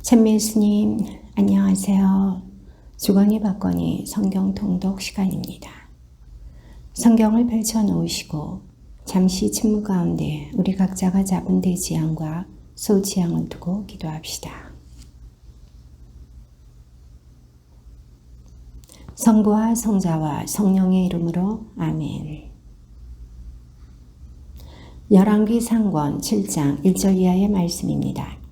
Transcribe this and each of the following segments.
찬미스님 안녕하세요. 주거니 받거니 성경 통독 시간입니다. 성경을 펼쳐 놓으시고 잠시 침묵 가운데 우리 각자가 잡은 대지향과 소지향을 두고 기도합시다. 성부와 성자와 성령의 이름으로 아멘. 열왕기 상권 7장 1절 이하의 말씀입니다.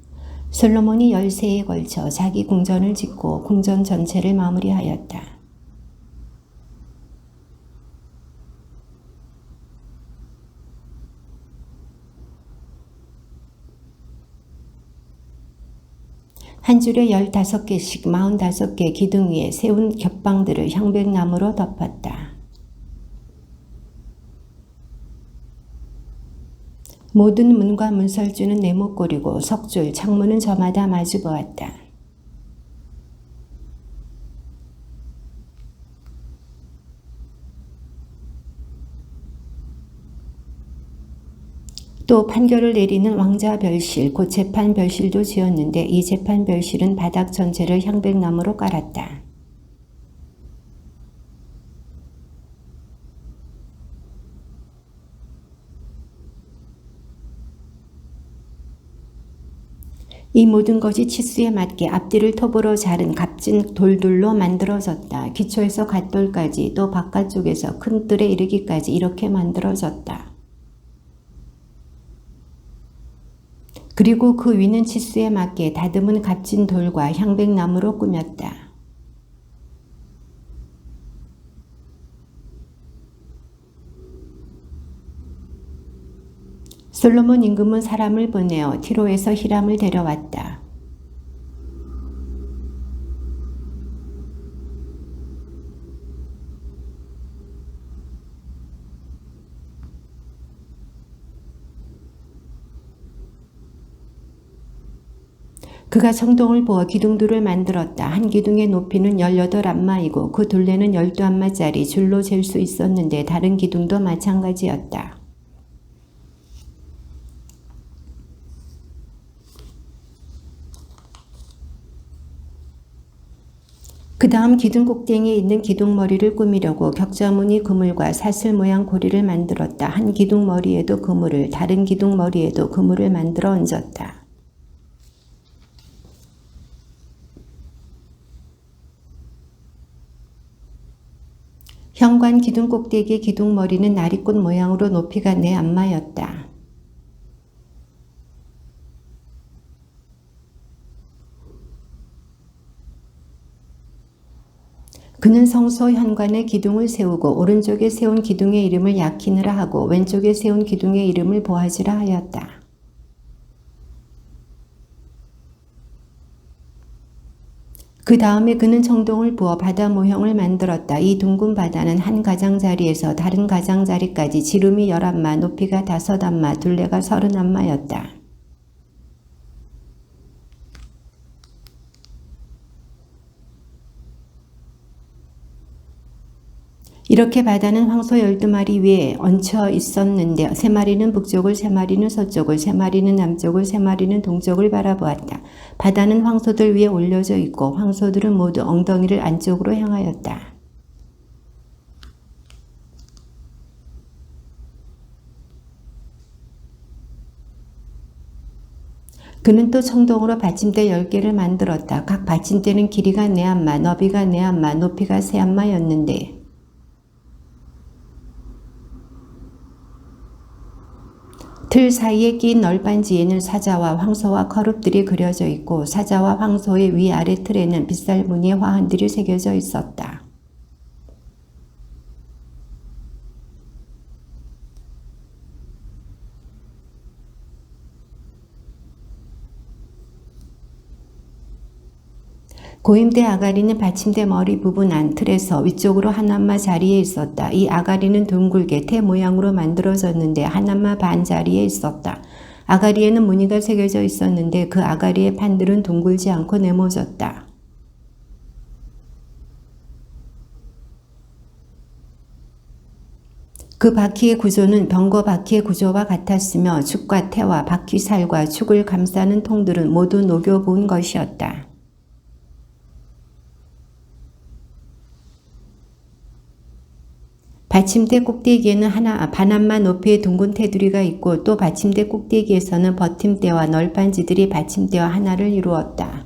솔로몬이 13해에 걸쳐 자기 궁전을 짓고 궁전 전체를 마무리하였다. 한 줄에 15개씩 45개 기둥 위에 세운 겹방들을 향백나무로 덮었다. 모든 문과 문설주는 네모꼴이고 석줄, 창문은 저마다 마주보았다. 또 판결을 내리는 왕자 별실, 곧 재판 별실도 지었는데 이 재판 별실은 바닥 전체를 향백나무로 깔았다. 이 모든 것이 치수에 맞게 앞뒤를 톱으로 자른 값진 돌들로 만들어졌다. 기초에서 갓돌까지 또 바깥쪽에서 큰 뜰에 이르기까지 이렇게 만들어졌다. 그리고 그 위는 치수에 맞게 다듬은 값진 돌과 향백나무로 꾸몄다. 솔로몬 임금은 사람을 보내어 티로에서 히람을 데려왔다. 그가 청동을 부어 기둥들을 만들었다. 한 기둥의 높이는 18안마이고 그 둘레는 12안마짜리 줄로 잴 수 있었는데 다른 기둥도 마찬가지였다. 그 다음 기둥 꼭대기에 있는 기둥머리를 꾸미려고 격자무늬 그물과 사슬 모양 고리를 만들었다. 한 기둥머리에도 그물을, 다른 기둥머리에도 그물을 만들어 얹었다. 현관 기둥 꼭대기의 기둥머리는 나리꽃 모양으로 높이가 4안마였다. 그는 성소 현관에 기둥을 세우고 오른쪽에 세운 기둥의 이름을 야키느라 하고 왼쪽에 세운 기둥의 이름을 보아즈라 하였다. 그 다음에 그는 청동을 부어 바다 모형을 만들었다. 이 둥근 바다는 한 가장자리에서 다른 가장자리까지 지름이 11마, 높이가 5안마, 둘레가 30안마였다. 이렇게 바다는 황소 12마리 위에 얹혀 있었는데 3마리는 북쪽을, 3마리는 서쪽을, 3마리는 남쪽을, 3마리는 동쪽을 바라보았다. 바다는 황소들 위에 올려져 있고 황소들은 모두 엉덩이를 안쪽으로 향하였다. 그는 또 청동으로 받침대 10개를 만들었다. 각 받침대는 길이가 4안마, 너비가 4안마, 높이가 3안마였는데 틀 사이에 낀 널빤지에는 사자와 황소와 커룹들이 그려져 있고 사자와 황소의 위아래 틀에는 빗살 무늬의 화환들이 새겨져 있었다. 고임대 아가리는 받침대 머리 부분 안 틀에서 위쪽으로 한 안마 자리에 있었다. 이 아가리는 둥글게 태 모양으로 만들어졌는데 한 안마 반 자리에 있었다. 아가리에는 무늬가 새겨져 있었는데 그 아가리의 판들은 둥글지 않고 네모졌다. 그 바퀴의 구조는 병거 바퀴의 구조와 같았으며 축과 태와 바퀴살과 축을 감싸는 통들은 모두 녹여본 것이었다. 받침대 꼭대기에는 반한마 높이의 둥근 테두리가 있고 또 받침대 꼭대기에서는 버팀대와 널빤지들이 받침대와 하나를 이루었다.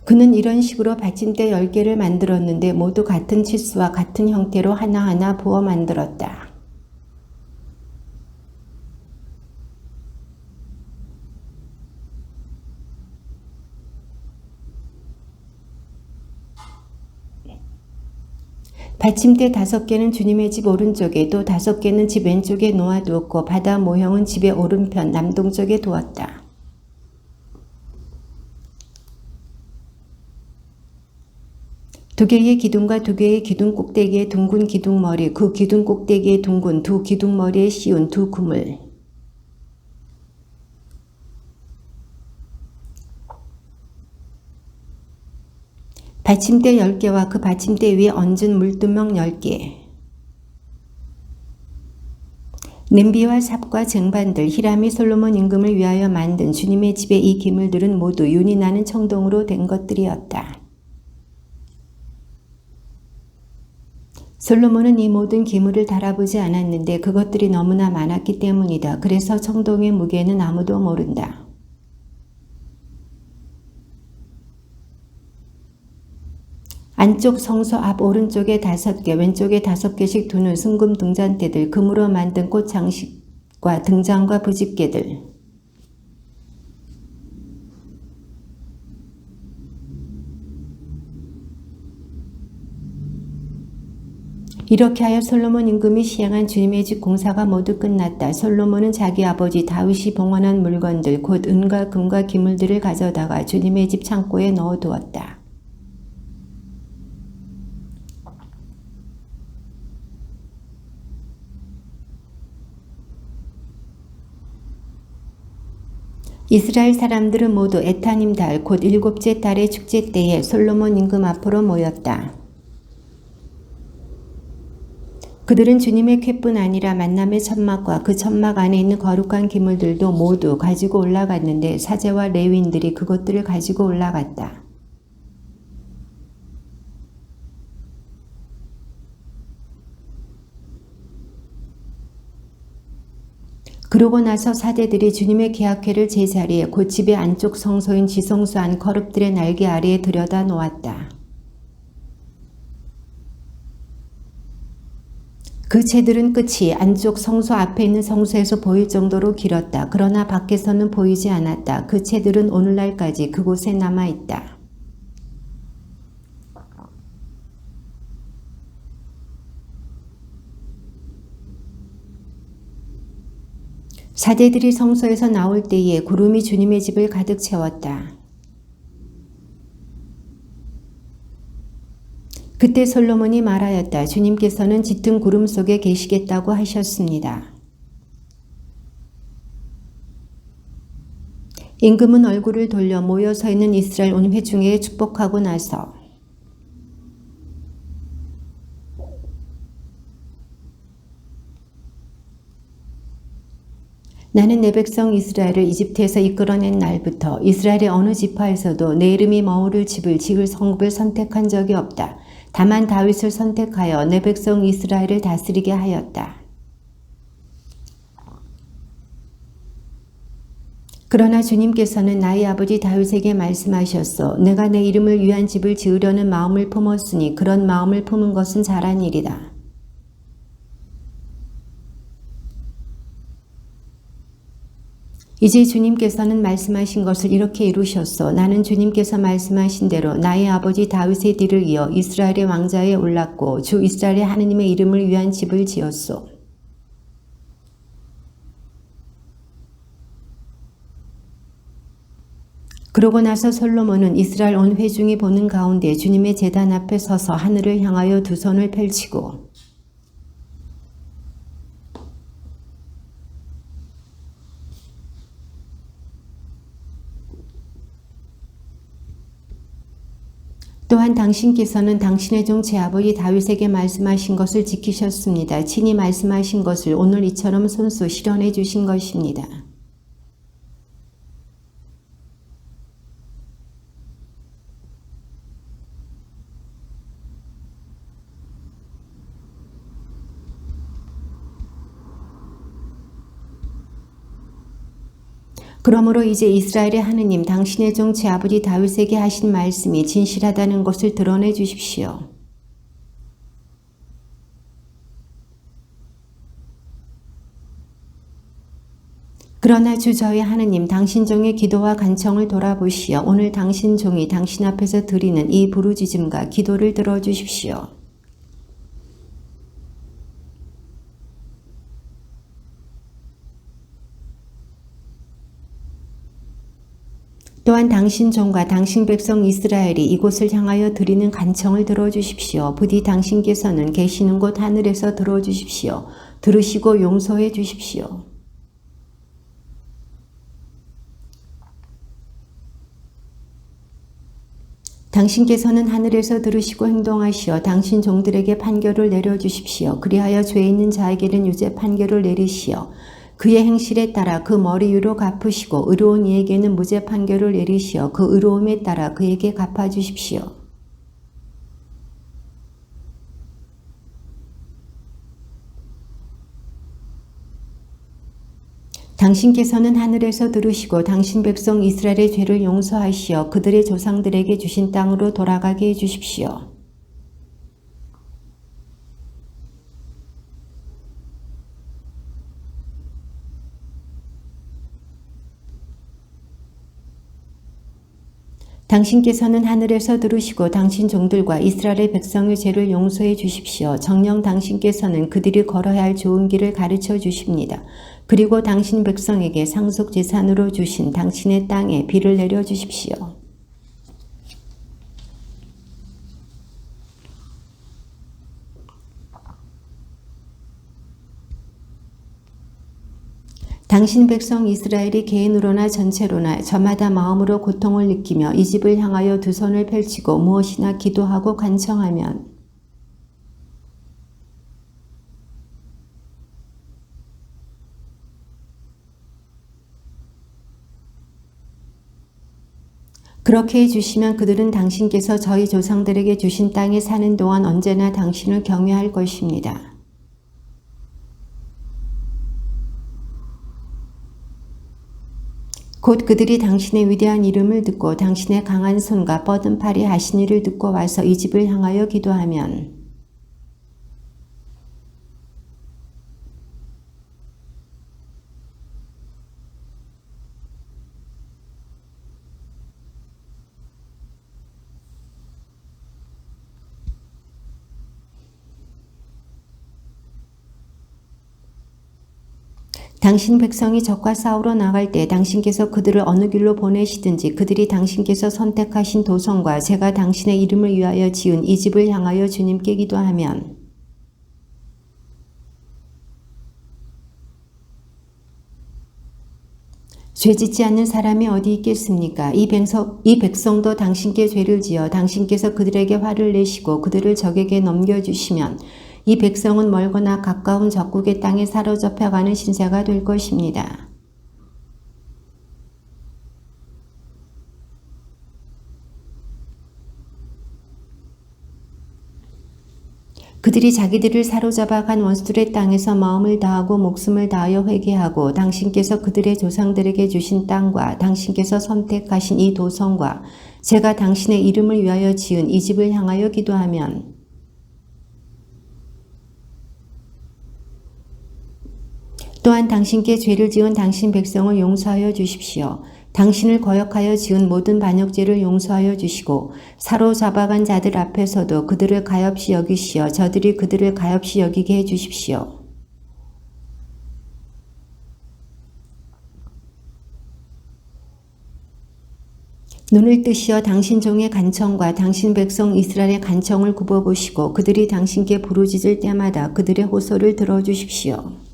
그는 이런 식으로 받침대 10개를 만들었는데 모두 같은 치수와 같은 형태로 하나하나 부어 만들었다. 받침대 5개는 주님의 집 오른쪽에 또 5개는 집 왼쪽에 놓아두었고 바다 모형은 집의 오른편 남동쪽에 두었다. 두 개의 기둥과 두 개의 기둥 꼭대기의 둥근 기둥머리, 그 기둥 꼭대기의 둥근 두 기둥머리에 씌운 두 그물. 받침대 10개와 그 받침대 위에 얹은 물두멍 10개. 냄비와 삽과 쟁반들, 히람이 솔로몬 임금을 위하여 만든 주님의 집의 이 기물들은 모두 윤이 나는 청동으로 된 것들이었다. 솔로몬은 이 모든 기물을 달아보지 않았는데 그것들이 너무나 많았기 때문이다. 그래서 청동의 무게는 아무도 모른다. 안쪽 성소 앞 오른쪽에 5개, 왼쪽에 5개씩 두는 순금 등잔대들, 금으로 만든 꽃장식과 등잔과 부집개들. 이렇게 하여 솔로몬 임금이 시행한 주님의 집 공사가 모두 끝났다. 솔로몬은 자기 아버지 다윗이 봉헌한 물건들, 곧 은과 금과 기물들을 가져다가 주님의 집 창고에 넣어두었다. 이스라엘 사람들은 모두 에타님 달, 곧 7째 달의 축제 때에 솔로몬 임금 앞으로 모였다. 그들은 주님의 쾌뿐 아니라 만남의 천막과 그 천막 안에 있는 거룩한 기물들도 모두 가지고 올라갔는데 사제와 레위인들이 그것들을 가지고 올라갔다. 그러고 나서 사제들이 주님의 계약궤를 제자리에 곧 집의 안쪽 성소인 지성소 안 거룹들의 날개 아래에 들여다 놓았다. 그 채들은 끝이 안쪽 성소 앞에 있는 성소에서 보일 정도로 길었다. 그러나 밖에서는 보이지 않았다. 그 채들은 오늘날까지 그곳에 남아있다. 사제들이 성소에서 나올 때에 구름이 주님의 집을 가득 채웠다. 그때 솔로몬이 말하였다. 주님께서는 짙은 구름 속에 계시겠다고 하셨습니다. 임금은 얼굴을 돌려 모여 서 있는 이스라엘 온 회중에게 축복하고 나서 나는 내 백성 이스라엘을 이집트에서 이끌어낸 날부터 이스라엘의 어느 지파에서도 내 이름이 머무를 집을 지을 성읍을 선택한 적이 없다. 다만 다윗을 선택하여 내 백성 이스라엘을 다스리게 하였다. 그러나 주님께서는 나의 아버지 다윗에게 말씀하셨소. 내가 내 이름을 위한 집을 지으려는 마음을 품었으니 그런 마음을 품은 것은 잘한 일이다. 이제 주님께서는 말씀하신 것을 이렇게 이루셨소. 나는 주님께서 말씀하신 대로 나의 아버지 다윗의 뒤를 이어 이스라엘의 왕자에 올랐고 주 이스라엘의 하느님의 이름을 위한 집을 지었소. 그러고 나서 솔로몬은 이스라엘 온 회중이 보는 가운데 주님의 제단 앞에 서서 하늘을 향하여 두 손을 펼치고 또한 당신께서는 당신의 종 제 아버지 다윗에게 말씀하신 것을 지키셨습니다. 친히 말씀하신 것을 오늘 이처럼 손수 실현해 주신 것입니다. 그러므로 이제 이스라엘의 하느님 당신의 종 제 아버지 다윗에게 하신 말씀이 진실하다는 것을 드러내 주십시오. 그러나 주 저희 하느님 당신 종의 기도와 간청을 돌아보시어 오늘 당신 종이 당신 앞에서 드리는 이 부르짖음과 기도를 들어주십시오. 또한 당신 종과 당신 백성 이스라엘이 이곳을 향하여 드리는 간청을 들어주십시오. 부디 당신께서는 계시는 곳 하늘에서 들어주십시오. 들으시고 용서해 주십시오. 당신께서는 하늘에서 들으시고 행동하시어 당신 종들에게 판결을 내려주십시오. 그리하여 죄 있는 자에게는 유죄 판결을 내리시어 그의 행실에 따라 그 머리 위로 갚으시고 의로운 이에게는 무죄 판결을 내리시어 그 의로움에 따라 그에게 갚아주십시오. 당신께서는 하늘에서 들으시고 당신 백성 이스라엘의 죄를 용서하시어 그들의 조상들에게 주신 땅으로 돌아가게 해주십시오. 당신께서는 하늘에서 들으시고 당신 종들과 이스라엘의 백성의 죄를 용서해 주십시오. 정녕 당신께서는 그들이 걸어야 할 좋은 길을 가르쳐 주십니다. 그리고 당신 백성에게 상속 재산으로 주신 당신의 땅에 비를 내려 주십시오. 당신 백성 이스라엘이 개인으로나 전체로나 저마다 마음으로 고통을 느끼며 이 집을 향하여 두 손을 펼치고 무엇이나 기도하고 간청하면 그렇게 해주시면 그들은 당신께서 저희 조상들에게 주신 땅에 사는 동안 언제나 당신을 경외할 것입니다. 곧 그들이 당신의 위대한 이름을 듣고 당신의 강한 손과 뻗은 팔이 하신 일을 듣고 와서 이 집을 향하여 기도하면 당신 백성이 적과 싸우러 나갈 때 당신께서 그들을 어느 길로 보내시든지 그들이 당신께서 선택하신 도성과 제가 당신의 이름을 위하여 지은 이 집을 향하여 주님께 기도하면 죄짓지 않는 사람이 어디 있겠습니까? 이 백성도 당신께 죄를 지어 당신께서 그들에게 화를 내시고 그들을 적에게 넘겨주시면 이 백성은 멀거나 가까운 적국의 땅에 사로잡혀가는 신세가 될 것입니다. 그들이 자기들을 사로잡아간 원수들의 땅에서 마음을 다하고 목숨을 다하여 회개하고 당신께서 그들의 조상들에게 주신 땅과 당신께서 선택하신 이 도성과 제가 당신의 이름을 위하여 지은 이 집을 향하여 기도하면 또한 당신께 죄를 지은 당신 백성을 용서하여 주십시오. 당신을 거역하여 지은 모든 반역죄를 용서하여 주시고 사로잡아간 자들 앞에서도 그들을 가엾이 여기시어 저들이 그들을 가엾이 여기게 해 주십시오. 눈을 뜨시어 당신 종의 간청과 당신 백성 이스라엘의 간청을 굽어보시고 그들이 당신께 부르짖을 때마다 그들의 호소를 들어주십시오.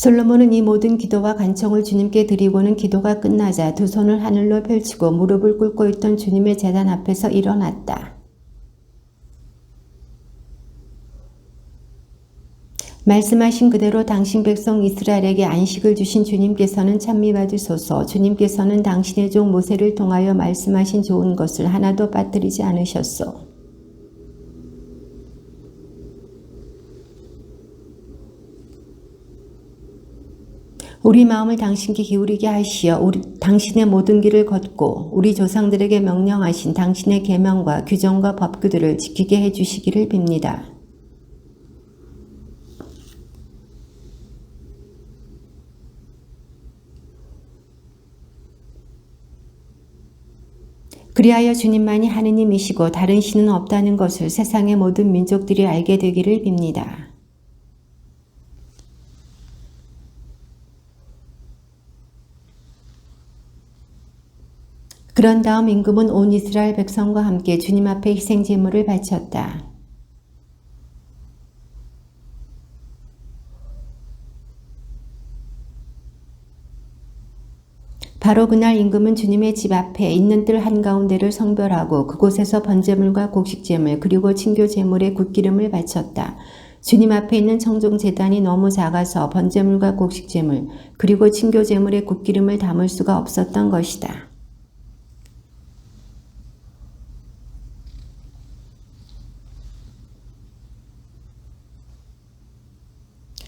솔로몬은 이 모든 기도와 간청을 주님께 드리고는 기도가 끝나자 두 손을 하늘로 펼치고 무릎을 꿇고 있던 주님의 제단 앞에서 일어났다. 말씀하신 그대로 당신 백성 이스라엘에게 안식을 주신 주님께서는 찬미받으소서. 주님께서는 당신의 종 모세를 통하여 말씀하신 좋은 것을 하나도 빠뜨리지 않으셨소. 우리 마음을 당신께 기울이게 하시어 당신의 모든 길을 걷고 우리 조상들에게 명령하신 당신의 계명과 규정과 법규들을 지키게 해주시기를 빕니다. 그리하여 주님만이 하느님이시고 다른 신은 없다는 것을 세상의 모든 민족들이 알게 되기를 빕니다. 그런 다음 임금은 온 이스라엘 백성과 함께 주님 앞에 희생 제물을 바쳤다. 바로 그날 임금은 주님의 집 앞에 있는 뜰 한가운데를 성별하고 그곳에서 번제물과 곡식제물 그리고 친교제물의 굿기름을 바쳤다. 주님 앞에 있는 청종제단이 너무 작아서 번제물과 곡식제물 그리고 친교제물의 굿기름을 담을 수가 없었던 것이다.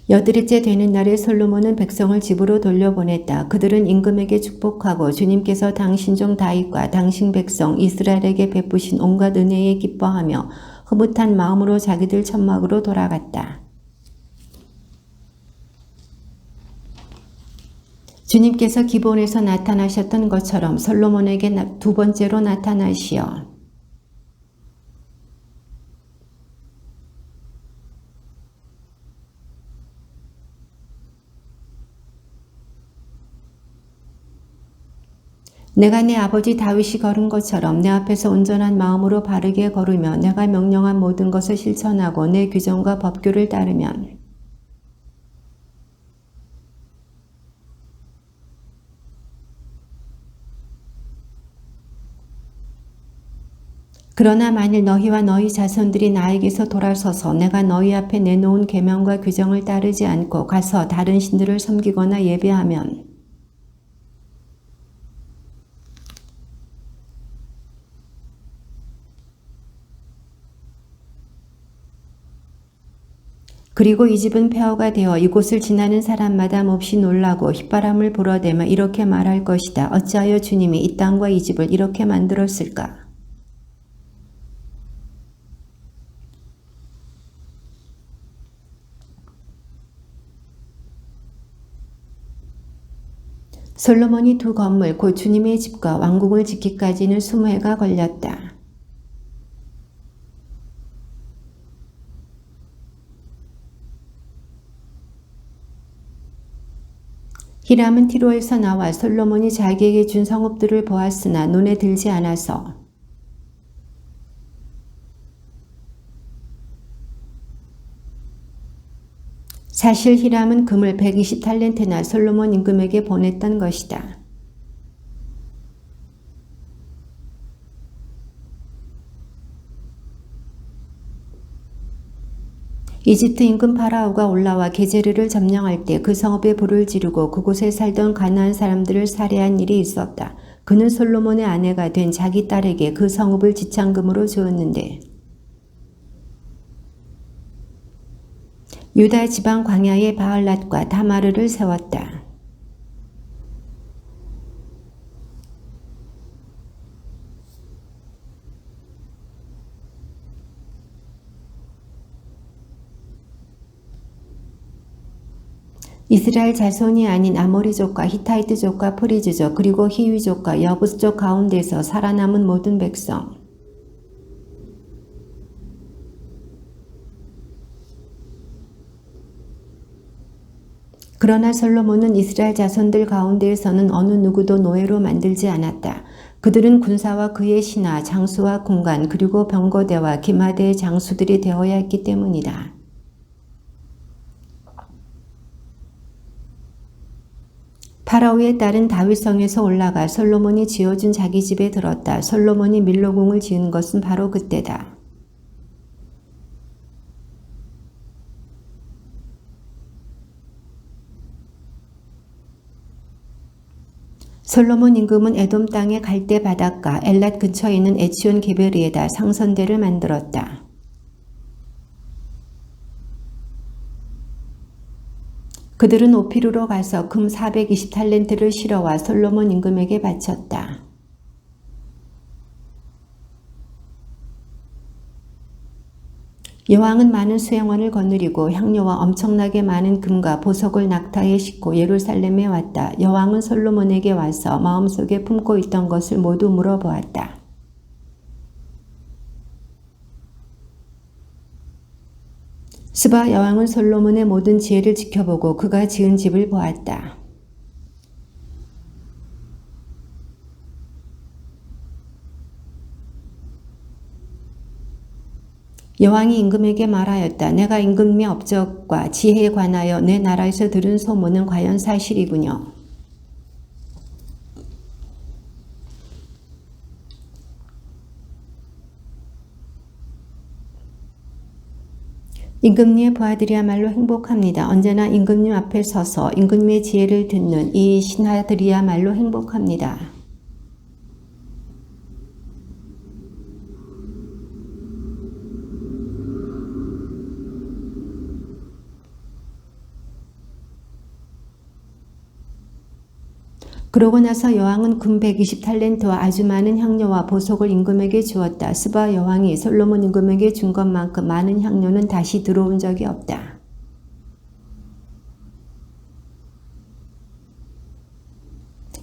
여드렛째 되는 날에 솔로몬은 백성을 집으로 돌려보냈다. 그들은 임금에게 축복하고 주님께서 당신 종 다윗과 당신 백성 이스라엘에게 베푸신 온갖 은혜에 기뻐하며 흐뭇한 마음으로 자기들 천막으로 돌아갔다. 주님께서 기본에서 나타나셨던 것처럼 솔로몬에게 두 번째로 나타나시어 내가 내 아버지 다윗이 걸은 것처럼 내 앞에서 온전한 마음으로 바르게 걸으며 내가 명령한 모든 것을 실천하고 내 규정과 법규를 따르면 그러나 만일 너희와 너희 자손들이 나에게서 돌아서서 내가 너희 앞에 내놓은 계명과 규정을 따르지 않고 가서 다른 신들을 섬기거나 예배하면 그리고 이 집은 폐허가 되어 이곳을 지나는 사람마다 몹시 놀라고 휘바람을 불어대며 이렇게 말할 것이다. 어찌하여 주님이 이 땅과 이 집을 이렇게 만들었을까? 솔로몬이 두 건물 곧 주님의 집과 왕궁을 짓기까지는 20해가 걸렸다. 히람은 티로에서 나와 솔로몬이 자기에게 준 성읍들을 보았으나 눈에 들지 않아서 사실 히람은 금을 120탈렌트나 솔로몬 임금에게 보냈던 것이다. 이집트 임금 파라오가 올라와 게제르를 점령할 때 그 성읍에 불을 지르고 그곳에 살던 가나안 사람들을 살해한 일이 있었다. 그는 솔로몬의 아내가 된 자기 딸에게 그 성읍을 지창금으로 주었는데 유다 지방 광야에 바알랏과 다마르를 세웠다. 이스라엘 자손이 아닌 아모리족과 히타이트족과 프리즈족 그리고 히위족과 여부스족 가운데서 살아남은 모든 백성 그러나 솔로몬은 이스라엘 자손들 가운데에서는 어느 누구도 노예로 만들지 않았다. 그들은 군사와 그의 신하, 장수와 군관 그리고 병거대와 기마대의 장수들이 되어야 했기 때문이다. 파라오의 딸은 다윗성에서 올라가 솔로몬이 지어준 자기 집에 들었다. 솔로몬이 밀로궁을 지은 것은 바로 그때다. 솔로몬 임금은 에돔 땅의 갈대 바닷가 엘랏 근처에 있는 에치온 게베르에다 상선대를 만들었다. 그들은 오피르로 가서 금 420탈렌트를 실어와 솔로몬 임금에게 바쳤다. 여왕은 많은 수행원을 거느리고 향료와 엄청나게 많은 금과 보석을 낙타에 싣고 예루살렘에 왔다. 여왕은 솔로몬에게 와서 마음속에 품고 있던 것을 모두 물어보았다. 스바 여왕은 솔로몬의 모든 지혜를 지켜보고 그가 지은 집을 보았다. 여왕이 임금에게 말하였다. 내가 임금의 업적과 지혜에 관하여 내 나라에서 들은 소문은 과연 사실이군요. 임금님의 부하들이야말로 행복합니다. 언제나 임금님 앞에 서서 임금님의 지혜를 듣는 이 신하들이야말로 행복합니다. 그러고 나서 여왕은 금 120탈렌트와 아주 많은 향료와 보석을 임금에게 주었다. 스바 여왕이 솔로몬 임금에게 준 것만큼 많은 향료는 다시 들어온 적이 없다.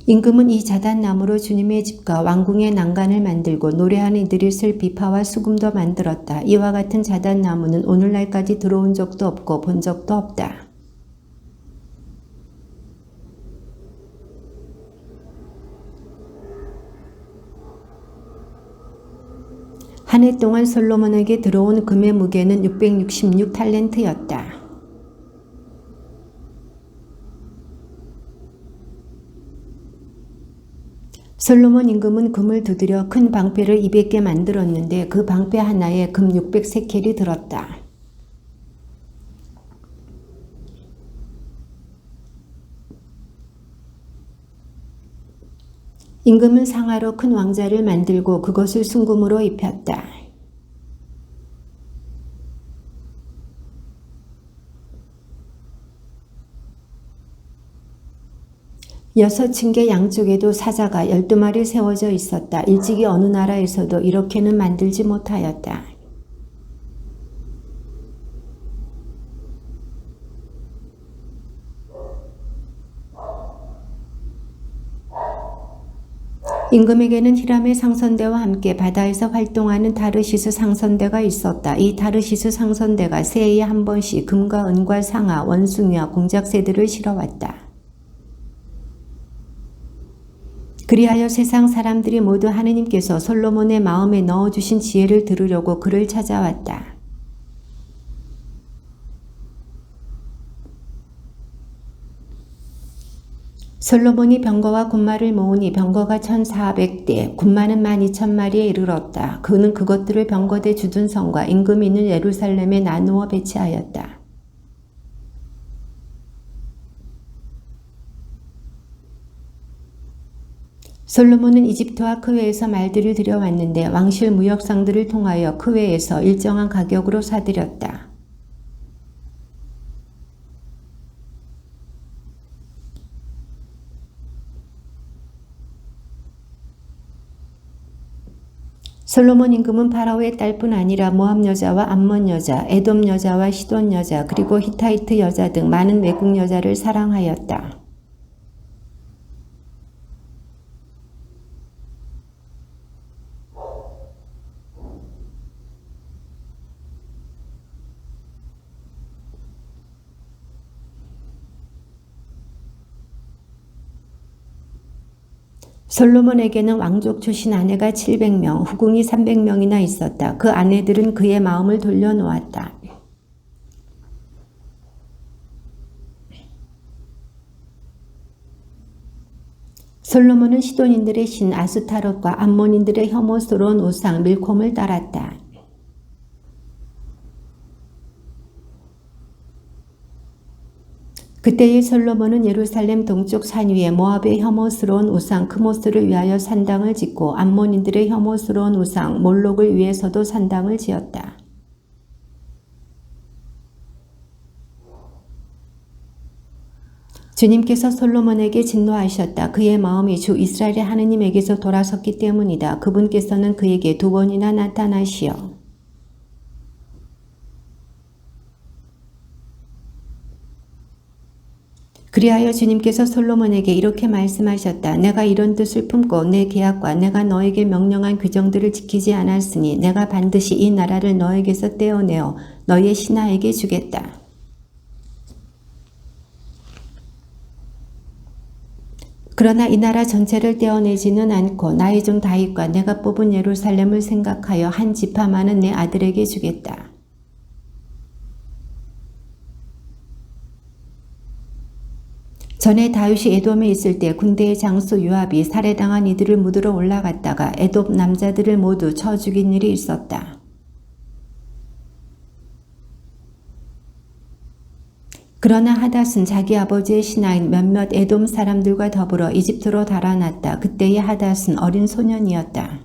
임금은 이 자단나무로 주님의 집과 왕궁의 난간을 만들고 노래하는 이들이 쓸 비파와 수금도 만들었다. 이와 같은 자단나무는 오늘날까지 들어온 적도 없고 본 적도 없다. 한 해 동안 솔로몬에게 들어온 금의 무게는 666탈렌트였다. 솔로몬 임금은 금을 두드려 큰 방패를 200개 만들었는데 그 방패 하나에 금 600세켈이 들었다. 임금은 상하로 큰 왕자를 만들고 그것을 순금으로 입혔다. 여섯 층계 양쪽에도 사자가 12마리 세워져 있었다. 일찍이 어느 나라에서도 이렇게는 만들지 못하였다. 임금에게는 히람의 상선대와 함께 바다에서 활동하는 타르시스 상선대가 있었다. 이 타르시스 상선대가 새해에 한 번씩 금과 은과 상아, 원숭이와 공작새들을 실어왔다. 그리하여 세상 사람들이 모두 하느님께서 솔로몬의 마음에 넣어주신 지혜를 들으려고 그를 찾아왔다. 솔로몬이 병거와 군마를 모으니 병거가 1400대, 군마는 12,000마리에 이르렀다. 그는 그것들을 병거대 주둔성과 임금이 있는 예루살렘에 나누어 배치하였다. 솔로몬은 이집트와 크웨에서 말들을 들여왔는데 왕실 무역상들을 통하여 크웨에서 일정한 가격으로 사들였다. 솔로몬 임금은 파라오의 딸뿐 아니라 모압 여자와 암몬 여자, 에돔 여자와 시돈 여자, 그리고 히타이트 여자 등 많은 외국 여자를 사랑하였다. 솔로몬에게는 왕족 출신 아내가 700명, 후궁이 300명이나 있었다. 그 아내들은 그의 마음을 돌려놓았다. 솔로몬은 시돈인들의 신 아스타롯과 암몬인들의 혐오스러운 우상 밀콤을 따랐다. 그때의 솔로몬은 예루살렘 동쪽 산 위에 모압의 혐오스러운 우상 크모스를 위하여 산당을 짓고 암몬인들의 혐오스러운 우상 몰록을 위해서도 산당을 지었다. 주님께서 솔로몬에게 진노하셨다. 그의 마음이 주 이스라엘의 하느님에게서 돌아섰기 때문이다. 그분께서는 그에게 2번이나 나타나시어 그리하여 주님께서 솔로몬에게 이렇게 말씀하셨다. 내가 이런 뜻을 품고 내 계약과 내가 너에게 명령한 규정들을 지키지 않았으니 내가 반드시 이 나라를 너에게서 떼어내어 너의 신하에게 주겠다. 그러나 이 나라 전체를 떼어내지는 않고 나의 종 다윗과 내가 뽑은 예루살렘을 생각하여 한 지파만은 내 아들에게 주겠다. 전에 다윗이 에돔에 있을 때 군대의 장수 요압이 살해당한 이들을 묻으러 올라갔다가 에돔 남자들을 모두 쳐 죽인 일이 있었다. 그러나 하닷은 자기 아버지의 신하인 몇몇 에돔 사람들과 더불어 이집트로 달아났다. 그때의 하닷은 어린 소년이었다.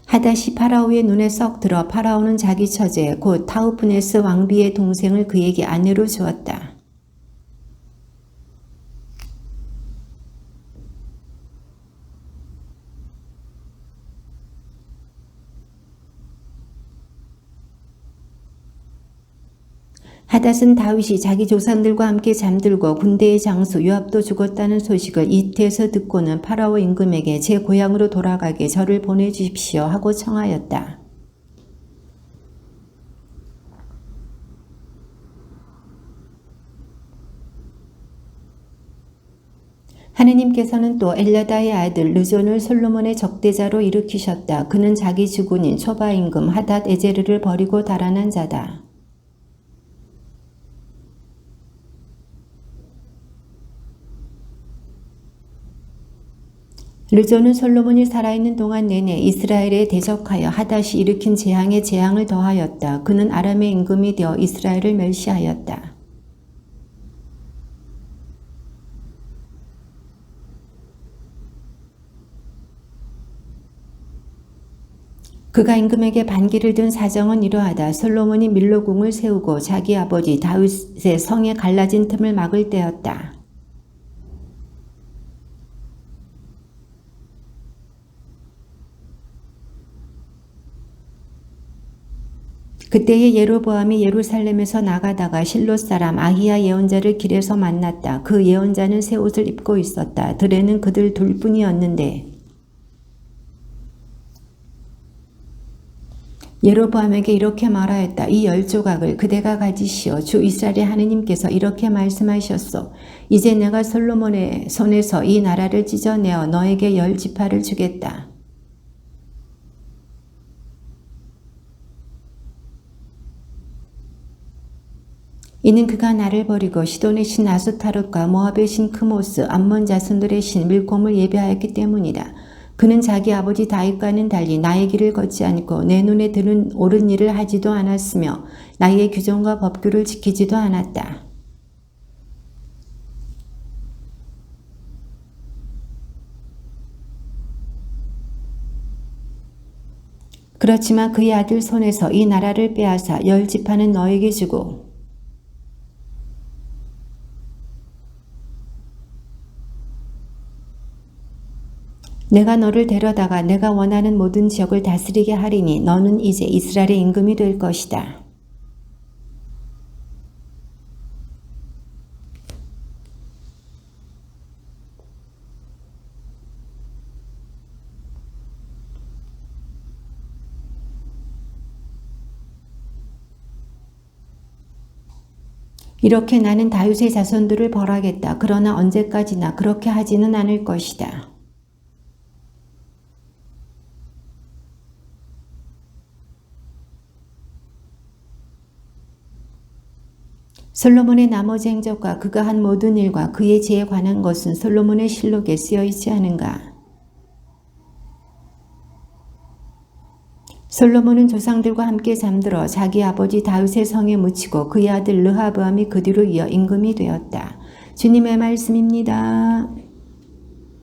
하닷이 파라오의 눈에 썩 들어 파라오는 자기 처제 곧 타우프네스 왕비의 동생을 그에게 아내로 주었다. 하닷은 다윗이 자기 조상들과 함께 잠들고 군대의 장수 요압도 죽었다는 소식을 이태에서 듣고는 파라오 임금에게 제 고향으로 돌아가게 저를 보내주십시오 하고 청하였다. 하느님께서는 또 엘라다의 아들 르존을 솔로몬의 적대자로 일으키셨다. 그는 자기 주군인 초바 임금 하닷 에제르를 버리고 달아난 자다. 르존은 솔로몬이 살아있는 동안 내내 이스라엘에 대적하여 하닷이 일으킨 재앙에 재앙을 더하였다. 그는 아람의 임금이 되어 이스라엘을 멸시하였다. 그가 임금에게 반기를 든 사정은 이러하다. 솔로몬이 밀로궁을 세우고 자기 아버지 다윗의 성에 갈라진 틈을 막을 때였다. 그때에 예로보암이 예루살렘에서 나가다가 실로 사람 아히야 예언자를 길에서 만났다. 그 예언자는 새 옷을 입고 있었다. 들에는 그들 둘뿐이었는데 예로보암에게 이렇게 말하였다. 이 10조각을 그대가 가지시오. 주 이스라엘의 하느님께서 이렇게 말씀하셨소. 이제 내가 솔로몬의 손에서 이 나라를 찢어내어 너에게 10지파를 주겠다. 이는 그가 나를 버리고 시돈의 신 아스타롯과 모압의 신 크모스, 암몬 자손들의 신 밀콤을 예배하였기 때문이다. 그는 자기 아버지 다윗과는 달리 나의 길을 걷지 않고 내 눈에 드는 옳은 일을 하지도 않았으며 나의 규정과 법규를 지키지도 않았다. 그렇지만 그의 아들 손에서 이 나라를 빼앗아 10지파는 너에게 주고 내가 너를 데려다가 내가 원하는 모든 지역을 다스리게 하리니 너는 이제 이스라엘의 임금이 될 것이다. 이렇게 나는 다윗의 자손들을 벌하겠다. 그러나 언제까지나 그렇게 하지는 않을 것이다. 솔로몬의 나머지 행적과 그가 한 모든 일과 그의 지혜에 관한 것은 솔로몬의 실록에 쓰여 있지 않은가? 솔로몬은 조상들과 함께 잠들어 자기 아버지 다윗의 성에 묻히고 그의 아들 르하브암이 그 뒤로 이어 임금이 되었다. 주님의 말씀입니다.